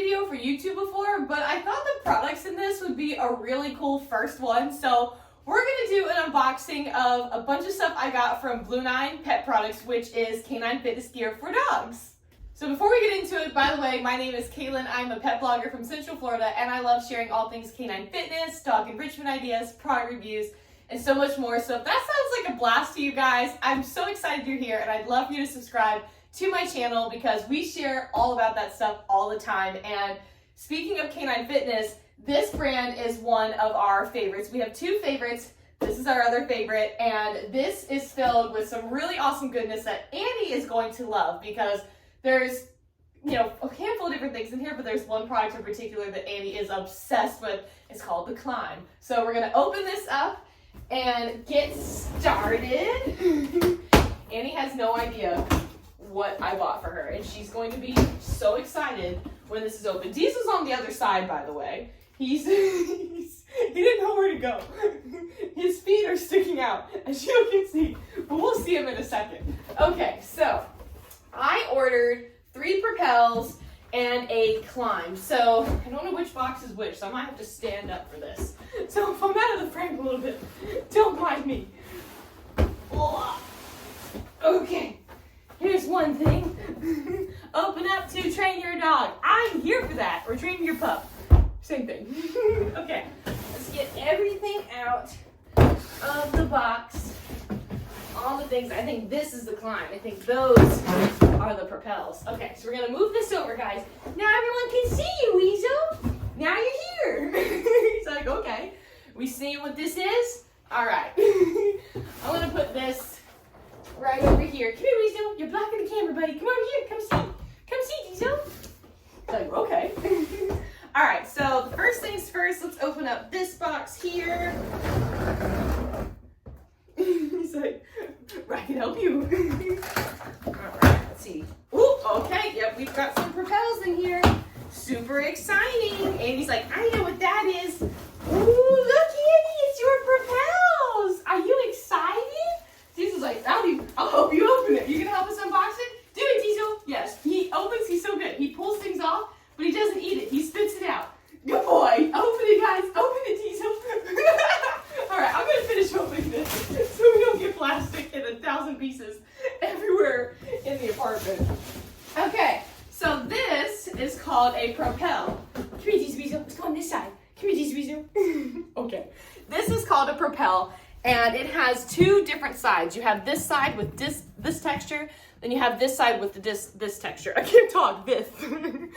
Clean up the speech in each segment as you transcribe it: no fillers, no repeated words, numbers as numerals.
video for YouTube before, but I thought the products in this would be a really cool first one. So we're gonna do an unboxing of a bunch of stuff I got from Blue Nine Pet Products, which is canine fitness gear for dogs. So before we get into it, by the way, my name is Kaylin. I'm a pet blogger from Central Florida, and I love sharing all things canine fitness, dog enrichment ideas, product reviews, and so much more. So if that sounds like a blast to you guys, I'm so excited you're here, and I'd love for you to subscribe to my channel because we share all about that stuff all the time. And speaking of canine fitness, this brand is one of our favorites. We have two favorites. This is our other favorite, and this is filled with some really awesome goodness that Annie is going to love because there's, you know, a handful of different things in here, but there's one product in particular that Annie is obsessed with. It's called the Climb. So we're gonna open this up and get started. Annie has no idea what I bought for her, and she's going to be so excited when this is open. Diesel's on the other side, by the way. He didn't know where to go. His feet are sticking out, as you can see, but we'll see him in a second. Okay, so I ordered 3 Propels and a Climb. So I don't know which box is which, so I might have to stand up for this. So if I'm out of the frame a little bit, don't mind me. Okay, here's one thing. Open up to train your dog. I'm here for that, or train your pup. Same thing. Okay, let's get everything out of the box. All the things. I think this is the Climb. I think those are the Propels. Okay, so we're gonna move this over, guys. Now everyone can see you, Weasel. Now you're here. He's like, okay. We see what this is? All right. I'm gonna put this right over here. Come here, Weasel. You're blocking the camera, buddy. Come over here. Come see. Come see, Weasel. He's like, okay. All right, so the first things first, let's open up this box here. He's like, I can help you. All right, let's see. Ooh, okay, yep, we've got some Propels in here. Super exciting. Andy's like, I know what that is. Ooh, look, Andy, it's your Propels. Are you excited? Diesel's like, I'll help you open it. You gonna help us unbox it? Do it, Diesel. Yes, he opens, he's so good. He pulls things off, but he doesn't eat it. He spits it out. Good boy. Open it, guys. Open it, Diesel. All right, I'm gonna finish opening this so we don't get plastic in 1,000 pieces everywhere in the apartment. Okay, so this is called a Propel. Come here, Diesel. Let's go on this side. Come here, Diesel. Okay, this is called a Propel, and it has 2 different sides. You have this side with this texture, then you have this side with this texture. I can't talk, this.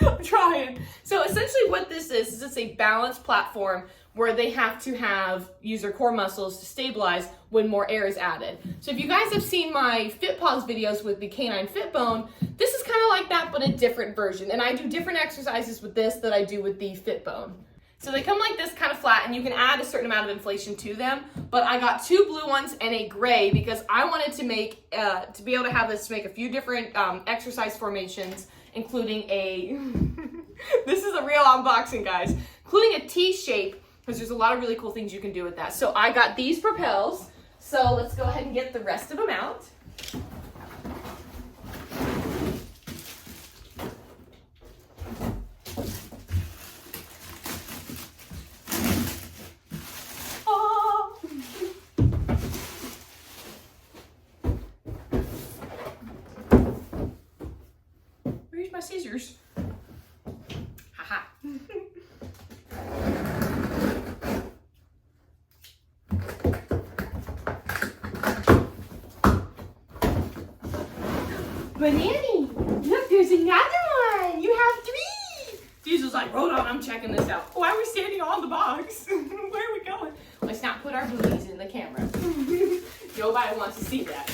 I'm trying. So essentially what this is it's a balanced platform where they have to use their core muscles to stabilize when more air is added. So if you guys have seen my FitPaws videos with the Canine Fitbone, this is kind of like that, but a different version. And I do different exercises with this that I do with the Fitbone. So they come like this, kind of flat, and you can add a certain amount of inflation to them. But I got 2 blue ones and a gray because I wanted to make, to be able to have this to make a few different exercise formations, including a, this is a real unboxing, guys, including a T shape, because there's a lot of really cool things you can do with that. So I got these Propels. So let's go ahead and get the rest of them out. My scissors. Haha. But Annie, look, there's another one. You have 3. Diesel's like, hold on, I'm checking this out. Why are we standing on the box? Where are we going? Let's not put our boobies in the camera. Nobody wants to see that.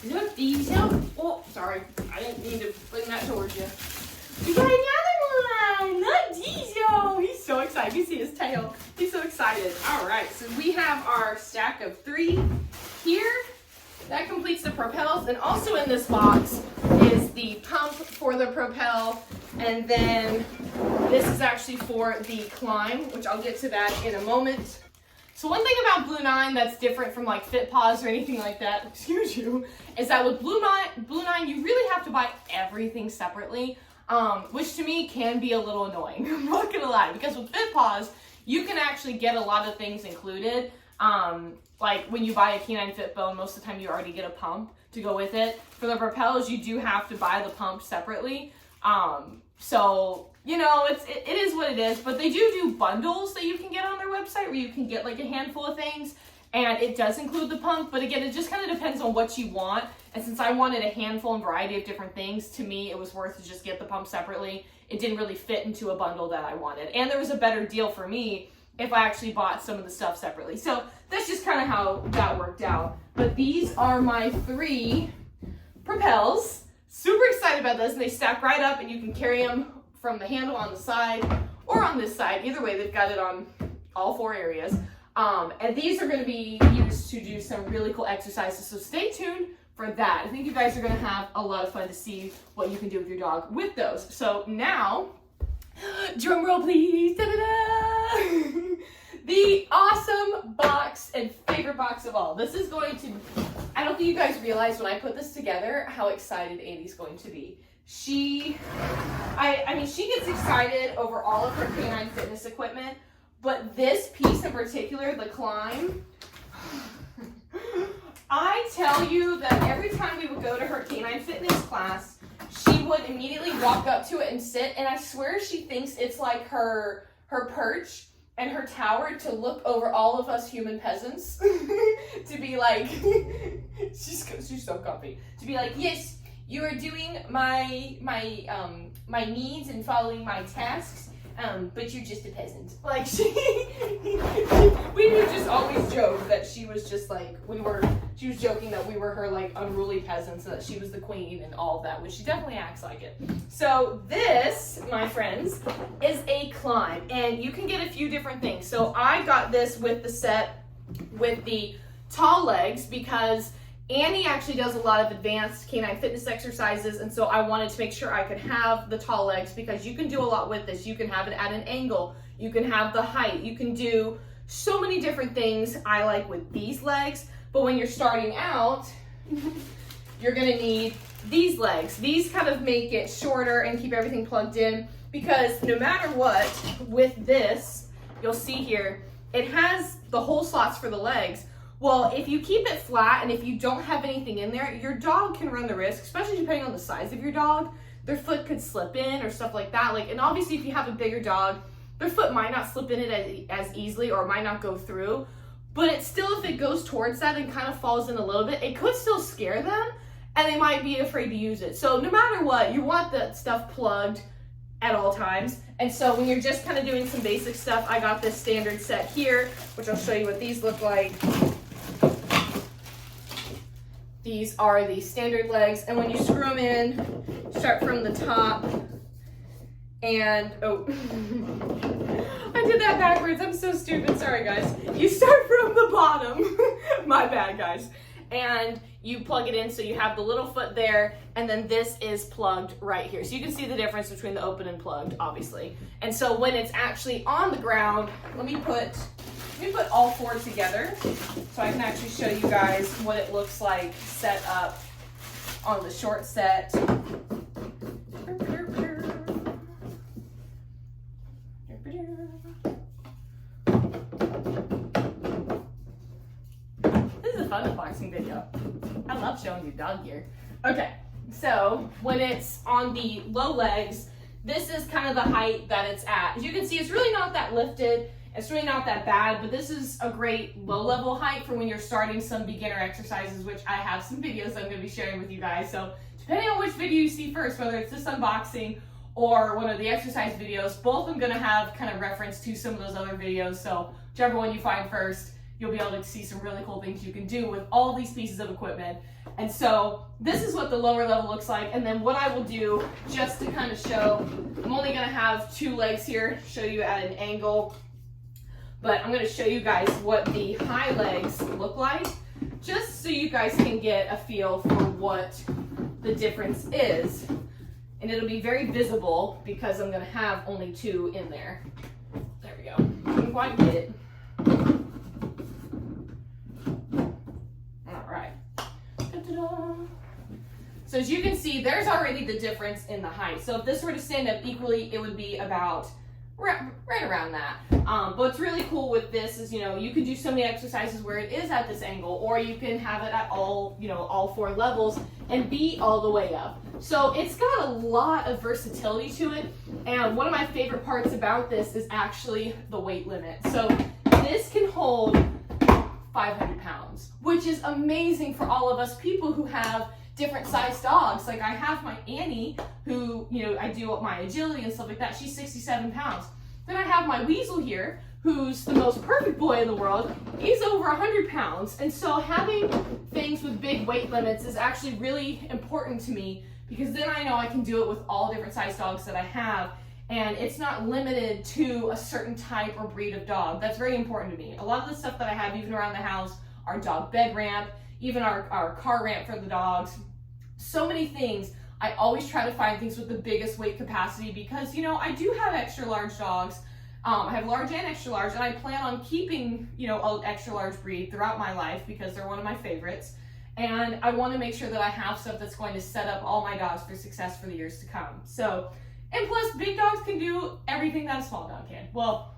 Look, Diesel. Oh, sorry. I didn't mean to bring that towards you. We got another one. Look, Diesel. He's so excited. You see his tail. He's so excited. All right, so we have our stack of 3 here. That completes the Propels. And also in this box is the pump for the Propel. And then this is actually for the Climb, which I'll get to that in a moment. So one thing about Blue Nine that's different from like FitPaws or anything like that, excuse you, is that with Blue Nine, you really have to buy everything separately. which to me can be a little annoying. I'm not gonna lie, because with FitPaws, you can actually get a lot of things included. Like when you buy a Canine Fitbone, most of the time you already get a pump to go with it. For the Propels, you do have to buy the pump separately. So, you know, it is what it is, but they do bundles that you can get on their website where you can get like a handful of things, and it does include the pump, but again, it just kind of depends on what you want. And since I wanted a handful and variety of different things, to me, it was worth to just get the pump separately. It didn't really fit into a bundle that I wanted. And there was a better deal for me if I actually bought some of the stuff separately. So that's just kind of how that worked out. But these are my 3 Propels. Super excited about this, and they stack right up, and you can carry them from the handle on the side or on this side. Either way, they've got it on all 4 areas. And these are going to be used to do some really cool exercises, so stay tuned for that. I think you guys are going to have a lot of fun to see what you can do with your dog with those. So now, drum roll please, da-da-da! The awesome box and favorite box of all. This is going to, I don't think you guys realize when I put this together how excited Andy's going to be. I mean, she gets excited over all of her canine fitness equipment, but this piece in particular, the Climb, I tell you that every time we would go to her canine fitness class, she would immediately walk up to it and sit, and I swear she thinks it's like her perch and her tower to look over all of us human peasants to be like, she's so comfy, to be like, yes, you are doing my needs and following my tasks, but you're just a peasant. Like we would just always joke that she was just like, she was joking that we were her like unruly peasants and that she was the queen and all of that, which she definitely acts like it. So this, my friends, is a Climb, and you can get a few different things. So I got this with the set with the tall legs because Annie actually does a lot of advanced canine fitness exercises, and so I wanted to make sure I could have the tall legs because you can do a lot with this. You can have it at an angle, you can have the height, you can do so many different things I like with these legs. But when you're starting out, you're gonna need these legs. These kind of make it shorter and keep everything plugged in, because no matter what, with this, you'll see here, it has the hole slots for the legs. Well, if you keep it flat and if you don't have anything in there, your dog can run the risk, especially depending on the size of your dog, their foot could slip in or stuff like that. Like, and obviously if you have a bigger dog, their foot might not slip in it as easily or might not go through, but it's still, if it goes towards that and kind of falls in a little bit, it could still scare them and they might be afraid to use it. So no matter what, you want that stuff plugged at all times. And so when you're just kind of doing some basic stuff, I got this standard set here, which I'll show you what these look like. These are the standard legs, and when you screw them in, start from the top, and, oh, I did that backwards, I'm so stupid, sorry guys. You start from the bottom, my bad guys, and you plug it in so you have the little foot there, and then this is plugged right here. So you can see the difference between the open and plugged, obviously. And so when it's actually on the ground, let me put all 4 together so I can actually show you guys what it looks like set up on the short set. This is a fun unboxing video. I love showing you dog gear. Okay, so when it's on the low legs, this is kind of the height that it's at. As you can see, it's really not that lifted. It's really not that bad, but this is a great low-level height for when you're starting some beginner exercises, which I have some videos I'm going to be sharing with you guys. So depending on which video you see first, whether it's this unboxing or one of the exercise videos, both I'm going to have kind of reference to some of those other videos. So whichever one you find first, you'll be able to see some really cool things you can do with all these pieces of equipment. And so this is what the lower level looks like. And then what I will do, just to kind of show, I'm only going to have 2 legs here, show you at an angle. But I'm going to show you guys what the high legs look like, just so you guys can get a feel for what the difference is. And it'll be very visible because I'm going to have only 2 in there. There we go. Couldn't quite get it. All right. So as you can see, there's already the difference in the height. So if this were to stand up equally, it would be about right around that. But what's really cool with this is, you know, you can do so many exercises where it is at this angle, or you can have it at all, you know, all 4 levels and be all the way up. So it's got a lot of versatility to it. And one of my favorite parts about this is actually the weight limit. So this can hold 500 pounds, which is amazing for all of us people who have different size dogs. Like I have my Annie, who, you know, I do my agility and stuff like that. She's 67 pounds. Then I have my Weasel here, who's the most perfect boy in the world. He's over 100 pounds. And so having things with big weight limits is actually really important to me, because then I know I can do it with all different size dogs that I have. And it's not limited to a certain type or breed of dog. That's very important to me. A lot of the stuff that I have, even around the house, our dog bed ramp, even our car ramp for the dogs, so many things. I always try to find things with the biggest weight capacity, because, you know, I do have extra large dogs. I have large and extra large, and I plan on keeping, you know, an extra large breed throughout my life because they're one of my favorites. And I want to make sure that I have stuff that's going to set up all my dogs for success for the years to come. So, and plus, big dogs can do everything that a small dog can. Well,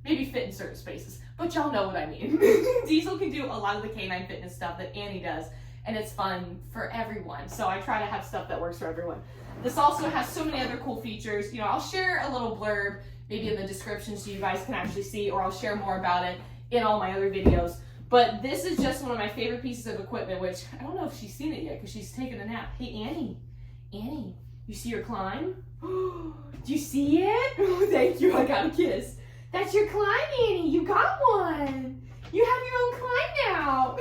maybe fit in certain spaces, but y'all know what I mean. Diesel can do a lot of the canine fitness stuff that Annie does, and it's fun for everyone. So I try to have stuff that works for everyone. This also has so many other cool features. You know, I'll share a little blurb maybe in the description so you guys can actually see, or I'll share more about it in all my other videos. But this is just one of my favorite pieces of equipment, which I don't know if she's seen it yet because she's taking a nap. Hey, Annie, you see her climb? Do you see it? Oh, thank you, I got a kiss. That's your climb, Annie, you got one. You have your own climb now.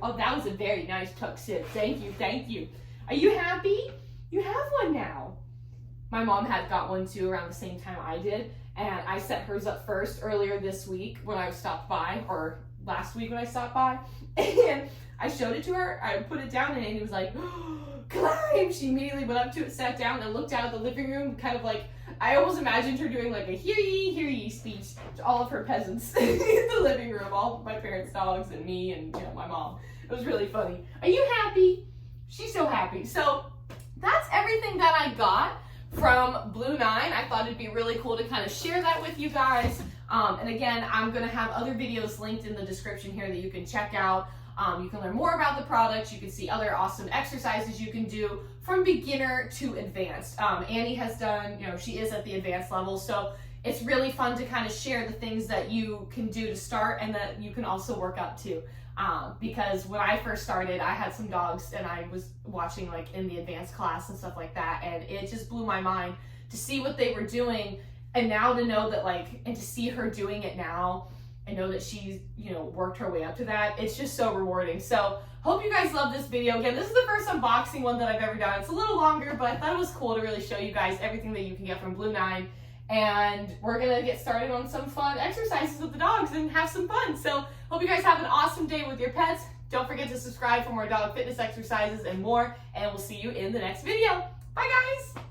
Oh, that was a very nice tuck sit. Thank you. Are you happy? You have one now. My mom had got one too around the same time I did, and I set hers up first earlier this week when I stopped by, or last week when I stopped by, and I showed it to her. I put it down, and Annie was like, oh, climb. She immediately went up to it, sat down, and looked out at the living room, kind of like, I almost imagined her doing like a hear ye speech to all of her peasants in the living room, all of my parents' dogs and me and, you know, my mom. It was really funny. Are you happy? She's so happy. So that's everything that I got from Blue 9. I thought it'd be really cool to kind of share that with you guys. And again, I'm going to have other videos linked in the description here that you can check out. You can learn more about the products. You can see other awesome exercises you can do from beginner to advanced. Annie has done, you know, she is at the advanced level, so it's really fun to kind of share the things that you can do to start and that you can also work up to. Because when I first started, I had some dogs and I was watching like in the advanced class and stuff like that, and it just blew my mind to see what they were doing, and now to know that, like, and to see her doing it now and know that she's, you know, worked her way up to that. It's just so rewarding. So hope you guys love this video. Again, this is the first unboxing one that I've ever done. It's a little longer, but I thought it was cool to really show you guys everything that you can get from Blue 9. And we're gonna get started on some fun exercises with the dogs and have some fun. So hope you guys have an awesome day with your pets. Don't forget to subscribe for more dog fitness exercises and more, and we'll see you in the next video. Bye guys!